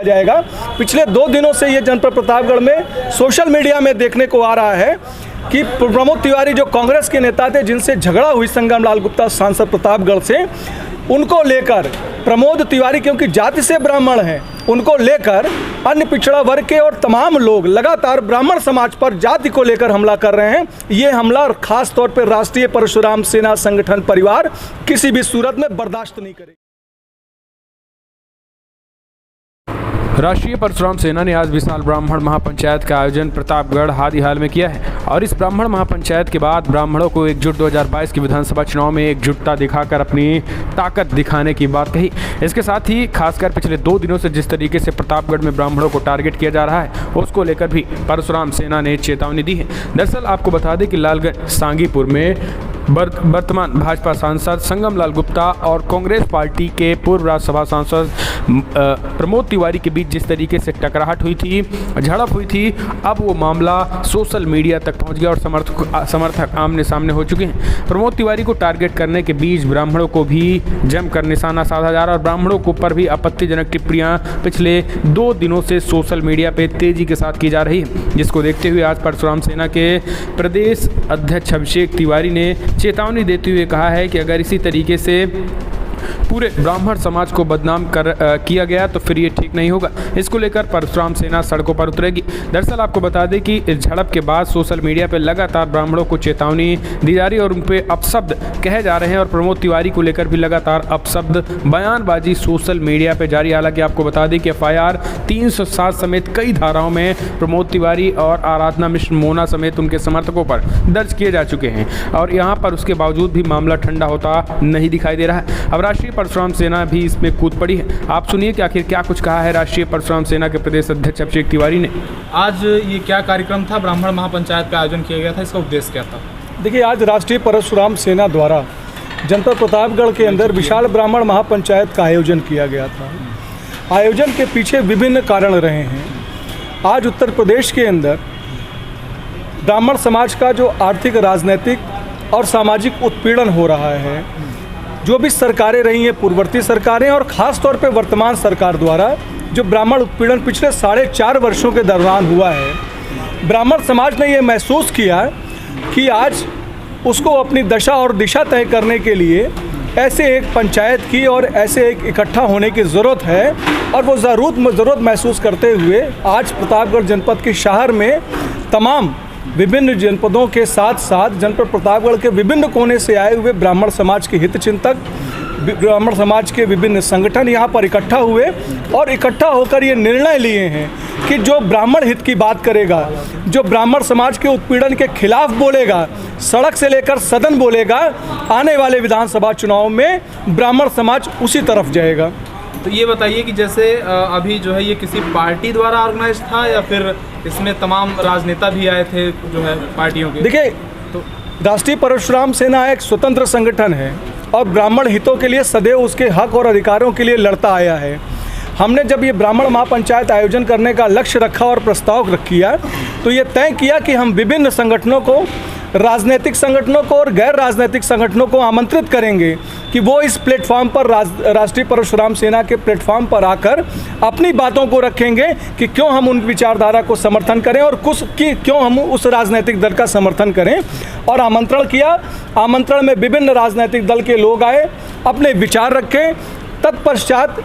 जाएगा। पिछले 2 दिनों से ये जनपद प्रतापगढ़ में सोशल मीडिया में देखने को आ रहा है कि प्रमोद तिवारी जो कांग्रेस के नेता थे, जिनसे झगड़ा हुई संगम लाल गुप्ता सांसद प्रतापगढ़ से, उनको लेकर प्रमोद तिवारी क्योंकि जाति से ब्राह्मण हैं, उनको लेकर अन्य पिछड़ा वर्ग के और तमाम लोग लगातार ब्राह्मण समाज पर जाति को लेकर हमला कर रहे हैं। ये हमला खास तौर पर राष्ट्रीय परशुराम सेना संगठन परिवार किसी भी सूरत में बर्दाश्त नहीं करेगी। राष्ट्रीय परशुराम सेना ने आज विशाल ब्राह्मण महापंचायत का आयोजन प्रतापगढ़ हादीहाल में किया है और इस ब्राह्मण महापंचायत के बाद ब्राह्मणों को एकजुट 2022 के विधानसभा चुनाव में एकजुटता दिखाकर अपनी ताकत दिखाने की बात कही। इसके साथ ही खासकर पिछले 2 दिनों से जिस तरीके से प्रतापगढ़ में ब्राह्मणों को टारगेट किया जा रहा है, उसको लेकर भी परशुराम सेना ने चेतावनी दी है। दरअसल आपको बता दें कि लालगंज सांगीपुर में वर्तमान भाजपा सांसद संगम लाल गुप्ता और कांग्रेस पार्टी के पूर्व राज्यसभा सांसद प्रमोद तिवारी के बीच जिस तरीके से टकराहट हुई थी, झड़प हुई थी, अब वो मामला सोशल मीडिया तक पहुंच गया और समर्थक आमने सामने हो चुके हैं। प्रमोद तिवारी को टारगेट करने के बीच ब्राह्मणों को भी जमकर निशाना साधा जा रहा है और ब्राह्मणों के ऊपर भी आपत्तिजनक टिप्पणियां पिछले 2 दिनों से सोशल मीडिया पे तेजी के साथ की जा रही है, जिसको देखते हुए आज परशुराम सेना के प्रदेश अध्यक्ष अभिषेक तिवारी ने चेतावनी देते हुए कहा है कि अगर इसी तरीके से पूरे ब्राह्मण समाज को बदनाम किया गया तो फिर ये ठीक नहीं होगा। इसको लेकर परशुराम सेना सड़कों पर उतरेगी। दरअसल आपको बता दें कि इस झड़प के बाद सोशल मीडिया पर लगातार ब्राह्मणों को चेतावनी दी जा रही है और उन पर अपशब्द कहे जा रहे हैं और प्रमोद तिवारी को लेकर भी लगातार अपशब्द बयानबाजी सोशल मीडिया पर जारी। हालांकि आपको बता दें कि FIR 307 समेत कई धाराओं में प्रमोद तिवारी और आराधना मिश्र मोना समेत उनके समर्थकों पर दर्ज किए जा चुके हैं और यहाँ पर उसके बावजूद भी मामला ठंडा होता नहीं दिखाई दे रहा है। अब राष्ट्रीय परशुराम सेना भी इसमें कूद पड़ी है। आप सुनिए कि आखिर क्या कुछ कहा है राष्ट्रीय परशुराम सेना के प्रदेश अध्यक्ष अभिषेक तिवारी ने। आज ये क्या कार्यक्रम था, ब्राह्मण महापंचायत का आयोजन किया गया था, इसका उद्देश्य क्या था? देखिए, आज राष्ट्रीय परशुराम सेना द्वारा जनपद प्रतापगढ़ के अंदर विशाल ब्राह्मण महापंचायत का आयोजन किया गया था। आयोजन के पीछे विभिन्न कारण रहे हैं। आज उत्तर प्रदेश के अंदर ब्राह्मण समाज का जो आर्थिक, राजनीतिक और सामाजिक उत्पीड़न हो रहा है, जो भी सरकारें रही हैं, पूर्ववर्ती सरकारें और ख़ास तौर पे वर्तमान सरकार द्वारा जो ब्राह्मण उत्पीड़न पिछले 4.5 वर्षों के दौरान हुआ है, ब्राह्मण समाज ने ये महसूस किया कि आज उसको अपनी दशा और दिशा तय करने के लिए ऐसे एक पंचायत की और ऐसे एक इकट्ठा होने की ज़रूरत है और वो ज़रूरत महसूस करते हुए आज प्रतापगढ़ जनपद के शहर में तमाम विभिन्न जनपदों के साथ साथ जनपद प्रतापगढ़ के विभिन्न कोने से आए हुए ब्राह्मण समाज के हितचिंतक, ब्राह्मण समाज के विभिन्न संगठन यहाँ पर इकट्ठा हुए और इकट्ठा होकर ये निर्णय लिए हैं कि जो ब्राह्मण हित की बात करेगा, जो ब्राह्मण समाज के उत्पीड़न के खिलाफ बोलेगा, सड़क से लेकर सदन बोलेगा, आने वाले विधानसभा चुनाव में ब्राह्मण समाज उसी तरफ जाएगा। तो ये बताइए कि जैसे अभी जो है ये किसी पार्टी द्वारा ऑर्गेनाइज था या फिर इसमें तमाम राजनेता भी आए थे जो है पार्टियों के? देखिए, तो राष्ट्रीय परशुराम सेना एक स्वतंत्र संगठन है और ब्राह्मण हितों के लिए सदैव उसके हक और अधिकारों के लिए लड़ता आया है। हमने जब ये ब्राह्मण महापंचायत आयोजन करने का लक्ष्य रखा और प्रस्ताव किया तो ये तय किया कि हम विभिन्न संगठनों को, राजनीतिक संगठनों को और गैर राजनीतिक संगठनों को आमंत्रित करेंगे कि वो इस प्लेटफॉर्म पर राष्ट्रीय परशुराम सेना के प्लेटफॉर्म पर आकर अपनी बातों को रखेंगे कि क्यों हम उन विचारधारा को समर्थन करें और क्यों हम उस राजनीतिक दल का समर्थन करें। और आमंत्रण किया, आमंत्रण में विभिन्न राजनीतिक दल के लोग आए, अपने विचार रखे। तत्पश्चात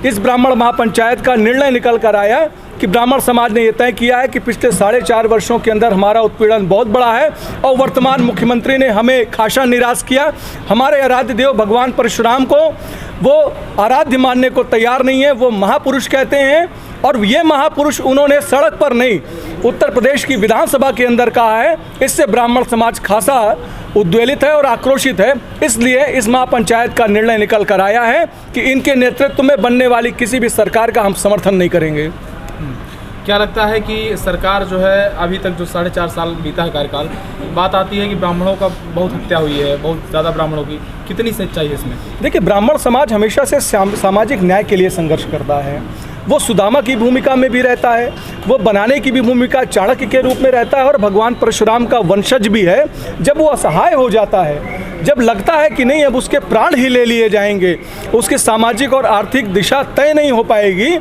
इस ब्राह्मण महापंचायत का निर्णय निकल कर आया कि ब्राह्मण समाज ने यह तय किया है कि पिछले 4.5 वर्षों के अंदर हमारा उत्पीड़न बहुत बड़ा है और वर्तमान मुख्यमंत्री ने हमें खासा निराश किया। हमारे आराध्य देव भगवान परशुराम को वो आराध्य मानने को तैयार नहीं है, वो महापुरुष कहते हैं और ये महापुरुष उन्होंने सड़क पर नहीं, उत्तर प्रदेश की विधानसभा के अंदर कहा है। इससे ब्राह्मण समाज खासा उद्वेलित है और आक्रोशित है। इसलिए इस महापंचायत का निर्णय निकल कर आया है कि इनके नेतृत्व में बनने वाली किसी भी सरकार का हम समर्थन नहीं करेंगे। क्या लगता है कि सरकार जो है अभी तक जो 4.5 साल बीता है कार्यकाल, बात आती है कि ब्राह्मणों का बहुत हत्या हुई है, बहुत ज़्यादा ब्राह्मणों की, कितनी सच्चाई है इसमें? देखिए, ब्राह्मण समाज हमेशा से सामाजिक न्याय के लिए संघर्ष करता है। वो सुदामा की भूमिका में भी रहता है, वो बनाने की भी भूमिका चाणक्य के रूप में रहता है और भगवान परशुराम का वंशज भी है। जब वो असहाय हो जाता है, जब लगता है कि नहीं अब उसके प्राण ही ले लिए जाएंगे, उसकी सामाजिक और आर्थिक दिशा तय नहीं हो पाएगी,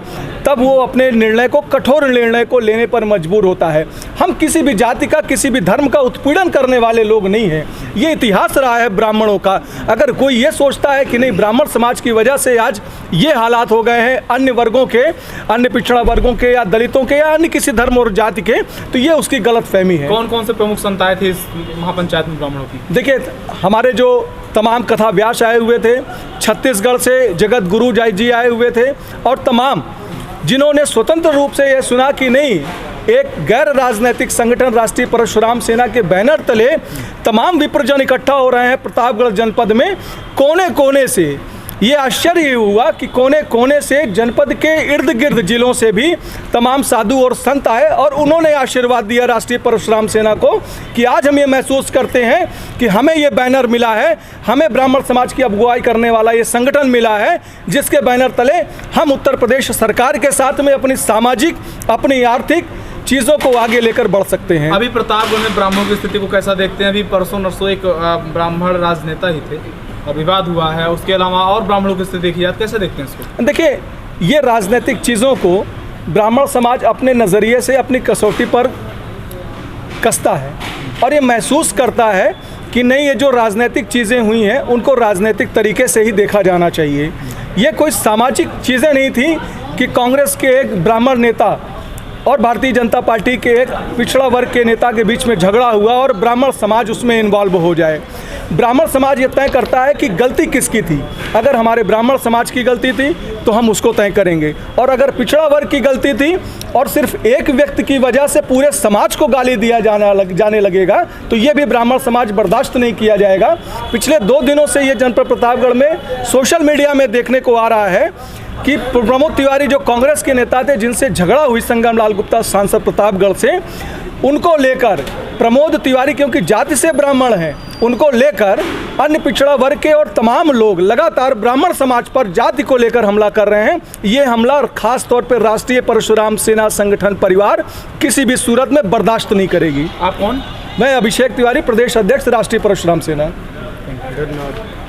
तब वो अपने निर्णय को, कठोर निर्णय को लेने पर मजबूर होता है। हम किसी भी जाति का, किसी भी धर्म का उत्पीड़न करने वाले लोग नहीं हैं। ये इतिहास रहा है ब्राह्मणों का। अगर कोई ये सोचता है कि नहीं ब्राह्मण समाज की वजह से आज ये हालात हो गए हैं अन्य वर्गों के, अन्य पिछड़ा वर्गों के या दलितों के या अन्य किसी धर्म और जाति के, तो ये उसकी गलतफहमी है। कौन कौन से प्रमुख संताएं थी इस महापंचायत में ब्राह्मणों की? देखिए, हमारे जो तमाम कथा व्यास आए हुए थे, छत्तीसगढ़ से जगत गुरु जी आए हुए थे, और तमाम जिन्होंने स्वतंत्र रूप से यह सुना कि नहीं एक गैर राजनीतिक संगठन राष्ट्रीय परशुराम सेना के बैनर तले तमाम विप्रजन इकट्ठा हो रहे हैं प्रतापगढ़ जनपद में कोने कोने से। ये आश्चर्य हुआ कि कोने कोने से जनपद के इर्द गिर्द जिलों से भी तमाम साधु और संत आए और उन्होंने आशीर्वाद दिया राष्ट्रीय परशुराम सेना को कि आज हम ये महसूस करते हैं कि हमें ये बैनर मिला है, हमें ब्राह्मण समाज की अगुवाई करने वाला ये संगठन मिला है, जिसके बैनर तले हम उत्तर प्रदेश सरकार के साथ में अपनी सामाजिक, अपनी आर्थिक चीज़ों को आगे लेकर बढ़ सकते हैं। अभी प्रतापगढ़ में ब्राह्मणों की स्थिति को कैसा देखते हैं? अभी परसों नरसों एक ब्राह्मण राजनेता ही थे, विवाद हुआ है, उसके अलावा और ब्राह्मणों की स्थिति देखी जाए, कैसे देखते हैं इसको? देखिए, ये राजनीतिक चीज़ों को ब्राह्मण समाज अपने नज़रिए से अपनी कसौटी पर कसता है और ये महसूस करता है कि नहीं, ये जो राजनीतिक चीज़ें हुई हैं उनको राजनीतिक तरीके से ही देखा जाना चाहिए। ये कोई सामाजिक चीज़ें नहीं थी कि कांग्रेस के एक ब्राह्मण नेता और भारतीय जनता पार्टी के एक पिछड़ा वर्ग के नेता के बीच में झगड़ा हुआ और ब्राह्मण समाज उसमें इन्वॉल्व हो जाए। ब्राह्मण समाज ये तय करता है कि गलती किसकी थी। अगर हमारे ब्राह्मण समाज की गलती थी तो हम उसको तय करेंगे, और अगर पिछड़ा वर्ग की गलती थी और सिर्फ एक व्यक्ति की वजह से पूरे समाज को गाली दिया जाने लगेगा तो ये भी ब्राह्मण समाज बर्दाश्त नहीं किया जाएगा। पिछले 2 दिनों से ये जनपद प्रतापगढ़ में सोशल मीडिया में देखने को आ रहा है कि प्रमोद तिवारी जो कांग्रेस के नेता थे, जिनसे झगड़ा हुई संगम लाल गुप्ता सांसद प्रतापगढ़ से, उनको लेकर प्रमोद तिवारी क्योंकि जाति से ब्राह्मण हैं, उनको लेकर अन्य पिछड़ा वर्ग के और तमाम लोग लगातार ब्राह्मण समाज पर जाति को लेकर हमला कर रहे हैं। ये हमला खास तौर पर राष्ट्रीय परशुराम सेना संगठन परिवार किसी भी सूरत में बर्दाश्त नहीं करेगी। आप कौन? मैं अभिषेक तिवारी, प्रदेश अध्यक्ष राष्ट्रीय परशुराम सेना। धन्यवाद।